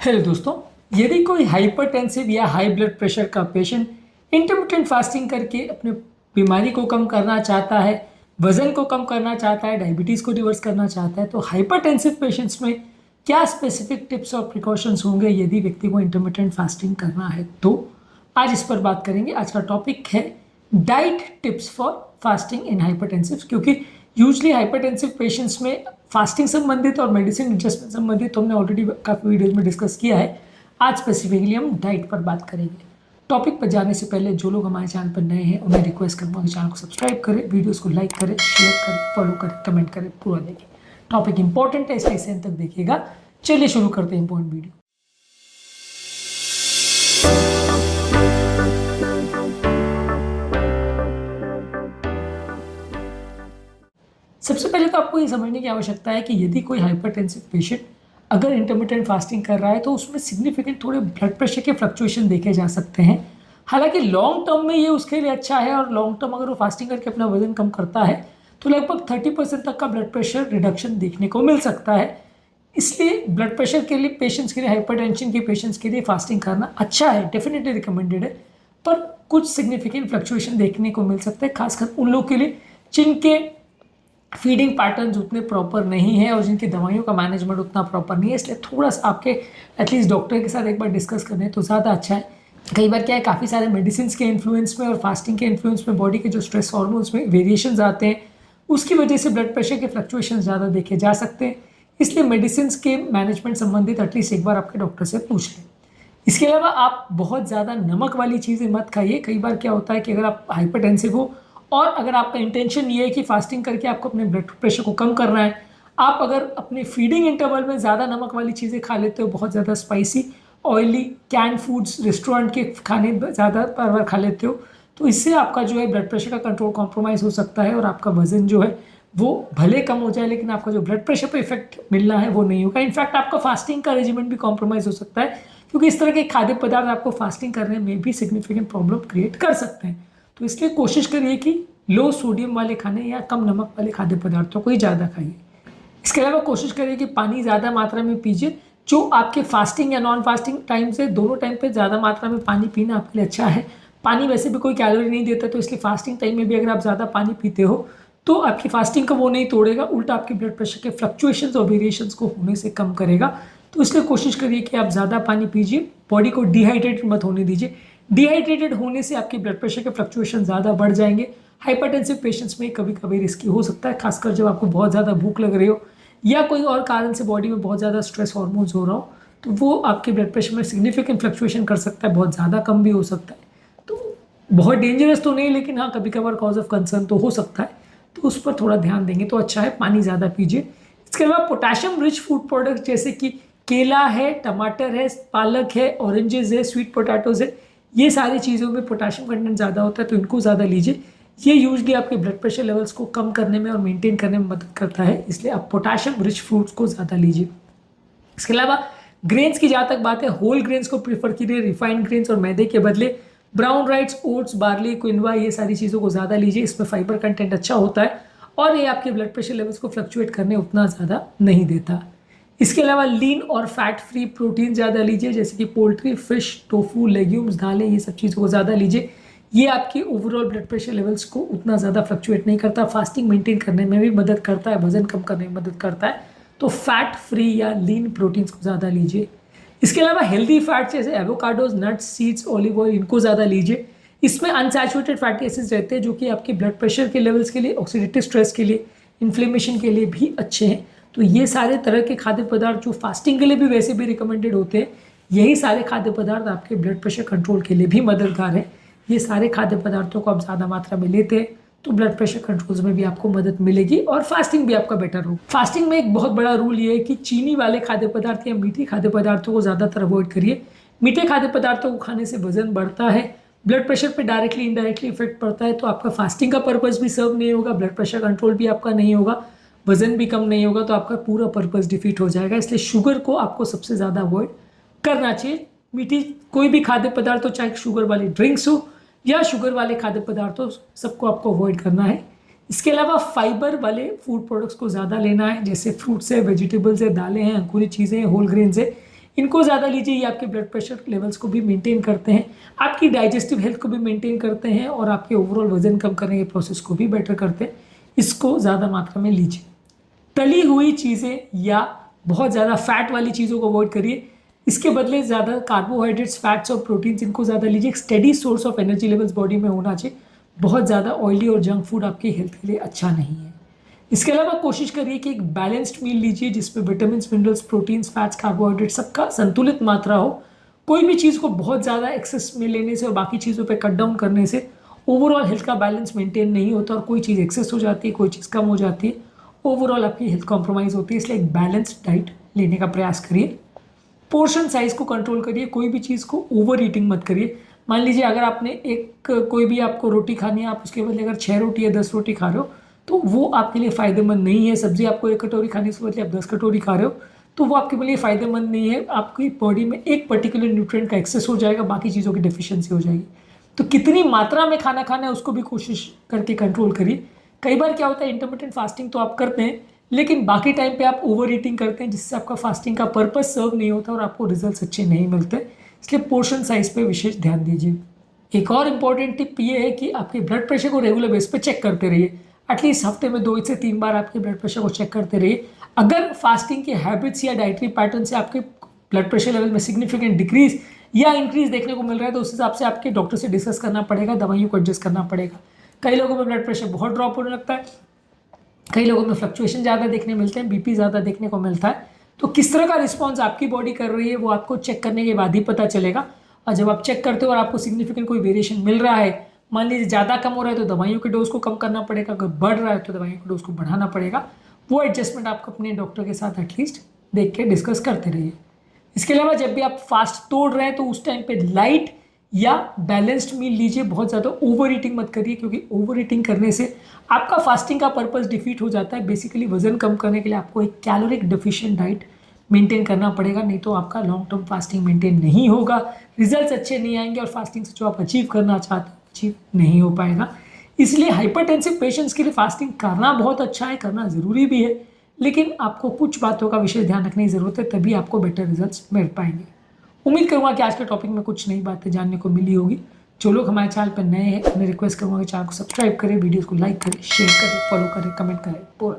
Hello दोस्तों। यदि कोई हाइपरटेंसिव या हाई ब्लड प्रेशर का पेशेंट इंटरमिटेंट फास्टिंग करके अपने बीमारी को कम करना चाहता है, वजन को कम करना चाहता है, डायबिटीज़ को रिवर्स करना चाहता है, तो हाइपरटेंसिव पेशेंट्स में क्या स्पेसिफिक टिप्स और प्रिकॉशंस होंगे यदि व्यक्ति को इंटरमिटेंट फास्टिंग करना है। तो आज इस पर बात करेंगे। आज का टॉपिक है diet tips for fasting in hypertensive, क्योंकि यूजली हाइपरटेंसिव पेशेंट्स में फास्टिंग संबंधित और मेडिसिन एडजस्टमेंट संबंधित तो हमने ऑलरेडी काफ़ी वीडियोज में डिस्कस किया है। आज स्पेसिफिकली हम डाइट पर बात करेंगे। टॉपिक पर जाने से पहले जो लोग हमारे चैनल पर नए हैं उन्हें रिक्वेस्ट करूँगा कि चैनल को सब्सक्राइब करें, वीडियोज़ को लाइक करें, शेयर करें, फॉलो करें, कमेंट करें, पूरा देखें। टॉपिक इंपॉर्टेंट है इसलिए इसे अंत तक देखिएगा। चलिए शुरू करते हैं इंपॉर्टेंट वीडियो। सबसे पहले तो आपको ये समझने की आवश्यकता है कि यदि कोई हाइपरटेंसिव पेशेंट अगर इंटरमिटेंट फास्टिंग कर रहा है तो उसमें सिग्निफिकेंट थोड़े ब्लड प्रेशर के फ्लक्चुएशन देखे जा सकते हैं। हालांकि लॉन्ग टर्म में ये उसके लिए अच्छा है और लॉन्ग टर्म अगर वो फास्टिंग करके अपना वजन कम करता है तो लगभग 30% तक का ब्लड प्रेशर रिडक्शन देखने को मिल सकता है। इसलिए ब्लड प्रेशर के लिए पेशेंट्स के लिए, हाइपरटेंशन के पेशेंट्स के लिए फास्टिंग करना अच्छा है, डेफिनेटली रिकमेंडेड है। पर कुछ सिग्निफिकेंट फ्लक्चुएशन देखने को मिल सकते हैं, खासकर उन लोग के लिए जिनके फीडिंग पैटर्न्स उतने प्रॉपर नहीं है और जिनकी दवाइयों का मैनेजमेंट उतना प्रॉपर नहीं है। इसलिए थोड़ा सा आपके एटलीस्ट डॉक्टर के साथ एक बार डिस्कस करें तो ज़्यादा अच्छा है। कई बार क्या है, काफ़ी सारे मेडिसिन के इन्फ्लुएंस में और फास्टिंग के इन्फ्लुएंस में बॉडी के जो स्ट्रेस हार्मोन्स में वेरिएशंस आते हैं उसकी वजह से ब्लड प्रेशर के फ्लक्चुएशन ज़्यादा देखे जा सकते हैं। इसलिए मेडिसिन के मैनेजमेंट संबंधित एटलीस्ट एक बार आपके डॉक्टर से पूछ लें। इसके अलावा आप बहुत ज़्यादा नमक वाली चीज़ें मत खाइए। कई बार क्या होता है कि अगर आप हाइपरटेंसिव हो और अगर आपका इंटेंशन ये है कि फास्टिंग करके आपको अपने ब्लड प्रेशर को कम करना है, आप अगर अपने फीडिंग इंटरवल में ज़्यादा नमक वाली चीज़ें खा लेते हो, बहुत ज़्यादा spicy oily can foods restaurant के खाने ज़्यादा बार खा लेते हो, तो इससे आपका जो है ब्लड प्रेशर का कंट्रोल कॉम्प्रोमाइज़ हो सकता है और आपका वजन जो है वो भले कम हो जाए लेकिन आपका जो ब्लड प्रेशर पे इफेक्ट मिलना है वो नहीं होगा। इनफैक्ट आपका फास्टिंग का रेजिमेंट भी कॉम्प्रोमाइज़ हो सकता है, क्योंकि इस तरह के खाद्य पदार्थ आपको फास्टिंग करने में भी सिग्निफिकेंट प्रॉब्लम क्रिएट कर सकते हैं। तो इसलिए कोशिश करिए कि लो सोडियम वाले खाने या कम नमक वाले खाद्य पदार्थों को ही ज़्यादा खाइए। इसके अलावा कोशिश करिए कि पानी ज़्यादा मात्रा में पीजिए। जो आपके फास्टिंग या नॉन फास्टिंग टाइम से दोनों टाइम पे ज़्यादा मात्रा में पानी पीना आपके लिए अच्छा है। पानी वैसे भी कोई कैलोरी नहीं देता, तो इसलिए फास्टिंग टाइम में भी अगर आप ज़्यादा पानी पीते हो तो आपकी फास्टिंग को वो नहीं तोड़ेगा, उल्टा आपके ब्लड प्रेशर के फ्लक्चुएशंस और वेरिएशंस को होने से कम करेगा। तो इसलिए कोशिश करिए कि आप ज़्यादा पानी पीजिए, बॉडी को डिहाइड्रेटेड मत होने दीजिए। डिहाइड्रेटेड होने से आपके ब्लड प्रेशर के फ्लक्चुएशन ज़्यादा बढ़ जाएंगे। हाइपरटेंसिव पेशेंट्स में कभी कभी रिस्की हो सकता है, खासकर जब आपको बहुत ज़्यादा भूख लग रही हो या कोई और कारण से बॉडी में बहुत ज़्यादा स्ट्रेस हार्मोन्स हो रहा हो, तो वो आपके ब्लड प्रेशर में सिग्निफिकेंट फ्लक्चुएशन कर सकता है, बहुत ज़्यादा कम भी हो सकता है। तो बहुत डेंजरस तो नहीं, लेकिन हाँ कभी कभार कॉज ऑफ कंसर्न तो हो सकता है, तो उस पर थोड़ा ध्यान देंगे तो अच्छा है। पानी ज़्यादा पीजिए। इसके अलावा पोटेशियम रिच फूड प्रोडक्ट्स जैसे कि केला है, टमाटर है, पालक है, ऑरेंजेस है, स्वीट पोटैटोज है, ये सारी चीज़ों में पोटेशियम कंटेंट ज़्यादा होता है, तो इनको ज़्यादा लीजिए। ये यूजली आपके ब्लड प्रेशर लेवल्स को कम करने में और मेंटेन करने में मदद करता है, इसलिए आप पोटेशियम रिच फ्रूट्स को ज़्यादा लीजिए। इसके अलावा ग्रेन्स की जहाँ तक बात है, होल ग्रेन्स को प्रीफर कीजिए रिफाइंड ग्रेन्स और मैदे के बदले। Brown rice, oats, barley, quinoa, ये सारी चीज़ों को ज़्यादा लीजिए, इसमें फाइबर कंटेंट अच्छा होता है और ये आपके ब्लड प्रेशर लेवल्स को फ्लक्चुएट करने उतना ज़्यादा नहीं देता। इसके अलावा लीन और फैट फ्री प्रोटीन ज़्यादा लीजिए, जैसे कि पोल्ट्री, फिश, टोफू, लेग्यूम्स, दालें, ये सब चीज़ों को ज़्यादा लीजिए। ये आपकी ओवरऑल ब्लड प्रेशर लेवल्स को उतना ज़्यादा फ्लक्चुएट नहीं करता, फास्टिंग मेंटेन करने में भी मदद करता है, वजन कम करने में मदद करता है। तो फैट फ्री या लीन प्रोटीन्स को ज़्यादा लीजिए। इसके अलावा हेल्दी फैट्स जैसे avocados, nuts, seeds, olive oil, इनको ज़्यादा लीजिए। इसमें अनसैचुरेटेड फैटी एसिड्स रहते हैं जो कि आपके ब्लड प्रेशर के लेवल्स के लिए, ऑक्सीडेटिव स्ट्रेस के लिए, इन्फ्लेमेशन के लिए भी अच्छे हैं। तो ये सारे तरह के खाद्य पदार्थ जो फास्टिंग के लिए भी वैसे भी रिकमेंडेड होते हैं, यही सारे खाद्य पदार्थ आपके ब्लड प्रेशर कंट्रोल के लिए भी मददगार है। ये सारे खाद्य पदार्थों को आप ज़्यादा मात्रा में लेते हैं तो ब्लड प्रेशर कंट्रोल में भी आपको मदद मिलेगी और फास्टिंग भी आपका बेटर हो। फास्टिंग में एक बहुत बड़ा रूल ये है कि चीनी वाले खाद्य पदार्थ या मीठे खाद्य पदार्थों को ज़्यादातर अवॉइड करिए। मीठे खाद्य पदार्थों को खाने से वजन बढ़ता है, ब्लड प्रेशर पे डायरेक्टली इनडायरेक्टली इफेक्ट पड़ता है, तो आपका फास्टिंग का पर्पस भी सर्व नहीं होगा, ब्लड प्रेशर कंट्रोल भी आपका नहीं होगा, वजन भी कम नहीं होगा, तो आपका पूरा पर्पस डिफीट हो जाएगा। इसलिए शुगर को आपको सबसे ज़्यादा अवॉइड करना चाहिए। मीठी कोई भी खाद्य पदार्थ हो, चाहे शुगर वाले ड्रिंक्स हो या शुगर वाले खाद्य पदार्थों, सबको आपको अवॉइड करना है। इसके अलावा फाइबर वाले फूड प्रोडक्ट्स को ज़्यादा लेना है, जैसे फ्रूट्स है, वेजिटेबल्स है, दालें हैं, अंकुरित चीज़ें हैं, होल ग्रेन्स है, इनको ज़्यादा लीजिए, ये आपके ब्लड प्रेशर लेवल्स को भी मेंटेन करते हैं, आपकी डाइजेस्टिव हेल्थ को भी मेंटेन करते हैं और आपके ओवरऑल वजन कम करने के प्रोसेस को भी बेटर करते हैं। इसको ज़्यादा मात्रा में लीजिए। तली हुई चीज़ें या बहुत ज़्यादा फैट वाली चीज़ों को अवॉइड करिए। इसके बदले ज़्यादा कार्बोहाइड्रेट्स, फैट्स और प्रोटीन्स इनको ज़्यादा लीजिए। एक steady source of energy levels body में होना चाहिए। बहुत ज़्यादा ऑयली और जंक फूड आपकी हेल्थ के लिए अच्छा नहीं है। इसके अलावा कोशिश करिए कि एक बैलेंस्ड मील लीजिए जिसमें vitamin, minerals, proteins, fats, carbohydrate सबका संतुलित मात्रा हो। कोई भी चीज़ को बहुत ज़्यादा एक्सेस में लेने से और बाकी चीज़ों पे कट डाउन करने से ओवरऑल हेल्थ का बैलेंस मेंटेन नहीं होता और कोई चीज़ एक्सेस हो जाती है, कोई चीज़ कम हो जाती है, ओवरऑल आपकी हेल्थ कॉम्प्रोमाइज़ होती है। इसलिए एक बैलेंस्ड डाइट लेने का प्रयास करिए। पोर्शन साइज़ को कंट्रोल करिए, कोई भी चीज़ को ओवर ईटिंग मत करिए। मान लीजिए अगर आपने कोई भी आपको रोटी खानी है, आप उसके बदले अगर 6 रोटी या 10 रोटी खा रहे हो तो वो आपके लिए फ़ायदेमंद नहीं है। सब्ज़ी आपको 1 कटोरी खाने से बदले आप 10 कटोरी खा रहे हो तो वो आपके लिए फ़ायदेमंद नहीं है। आपकी बॉडी में एक पर्टिकुलर न्यूट्रिएंट का एक्सेस हो जाएगा, बाकी चीज़ों की डिफिशियंसी हो जाएगी। तो कितनी मात्रा में खाना खाना है उसको भी कोशिश करके कंट्रोल करिए। कई बार क्या होता है, इंटरमिटेंट फास्टिंग तो आप करते हैं लेकिन बाकी टाइम पे आप ओवर ईटिंग करते हैं जिससे आपका फास्टिंग का पर्पस सर्व नहीं होता और आपको रिजल्ट्स अच्छे नहीं मिलते। इसलिए पोर्शन साइज पे विशेष ध्यान दीजिए। एक और इम्पॉर्टेंट टिप ये है कि आपके ब्लड प्रेशर को रेगुलर बेस पे चेक करते रहिए। एटलीस्ट हफ्ते में 2 से 3 बार आपके ब्लड प्रेशर को चेक करते रहिए। अगर फास्टिंग के हैबिट्स या डाइटरी पैटर्न से आपके ब्लड प्रेशर लेवल में सिग्निफिकेंट डिक्रीज या इंक्रीज देखने को मिल रहा है तो उस हिसाब से आपके डॉक्टर से डिस्कस करना पड़ेगा, दवाइयों को एडजस्ट करना पड़ेगा। कई लोगों में ब्लड प्रेशर बहुत ड्रॉप होने लगता है, कई लोगों में फ्लक्चुएशन ज़्यादा देखने मिलते हैं, बीपी ज़्यादा देखने को मिलता है। तो किस तरह का रिस्पॉन्स आपकी बॉडी कर रही है वो आपको चेक करने के बाद ही पता चलेगा। और जब आप चेक करते हो और आपको सिग्निफिकेंट कोई वेरिएशन मिल रहा है, मान लीजिए ज़्यादा कम हो रहा है तो दवाइयों के डोज को कम करना पड़ेगा, अगर बढ़ रहा है तो दवाइयों के डोज को बढ़ाना पड़ेगा। वो एडजस्टमेंट आपको अपने डॉक्टर के साथ एटलीस्ट देख के डिस्कस करते रहिए। इसके अलावा जब भी आप फास्ट तोड़ रहे हैं तो उस टाइम पे लाइट या बैलेंस्ड मील लीजिए। बहुत ज़्यादा ओवर ईटिंग मत करिए क्योंकि ओवर ईटिंग करने से आपका फास्टिंग का पर्पस डिफीट हो जाता है। बेसिकली वजन कम करने के लिए आपको एक कैलोरिक डिफिशिएंट डाइट मेंटेन करना पड़ेगा, नहीं तो आपका लॉन्ग टर्म फास्टिंग मेंटेन नहीं होगा, रिजल्ट्स अच्छे नहीं आएंगे और फास्टिंग से जो आप अचीव करना चाहते हैं अचीव नहीं हो पाएगा। इसलिए हाइपरटेंसिव पेशेंट्स के लिए फास्टिंग करना बहुत अच्छा है, करना ज़रूरी भी है, लेकिन आपको कुछ बातों का विशेष ध्यान रखने की ज़रूरत है, तभी आपको बेटर रिजल्ट्स मिल पाएंगे। उम्मीद करूँगा कि आज के टॉपिक में कुछ नई बातें जानने को मिली होगी। जो लोग हमारे चैनल पर नए हैं मैं रिक्वेस्ट करूँगा कि चैनल को सब्सक्राइब करें, वीडियोज़ को लाइक करें, शेयर करें, फॉलो करें, कमेंट करें, पूरा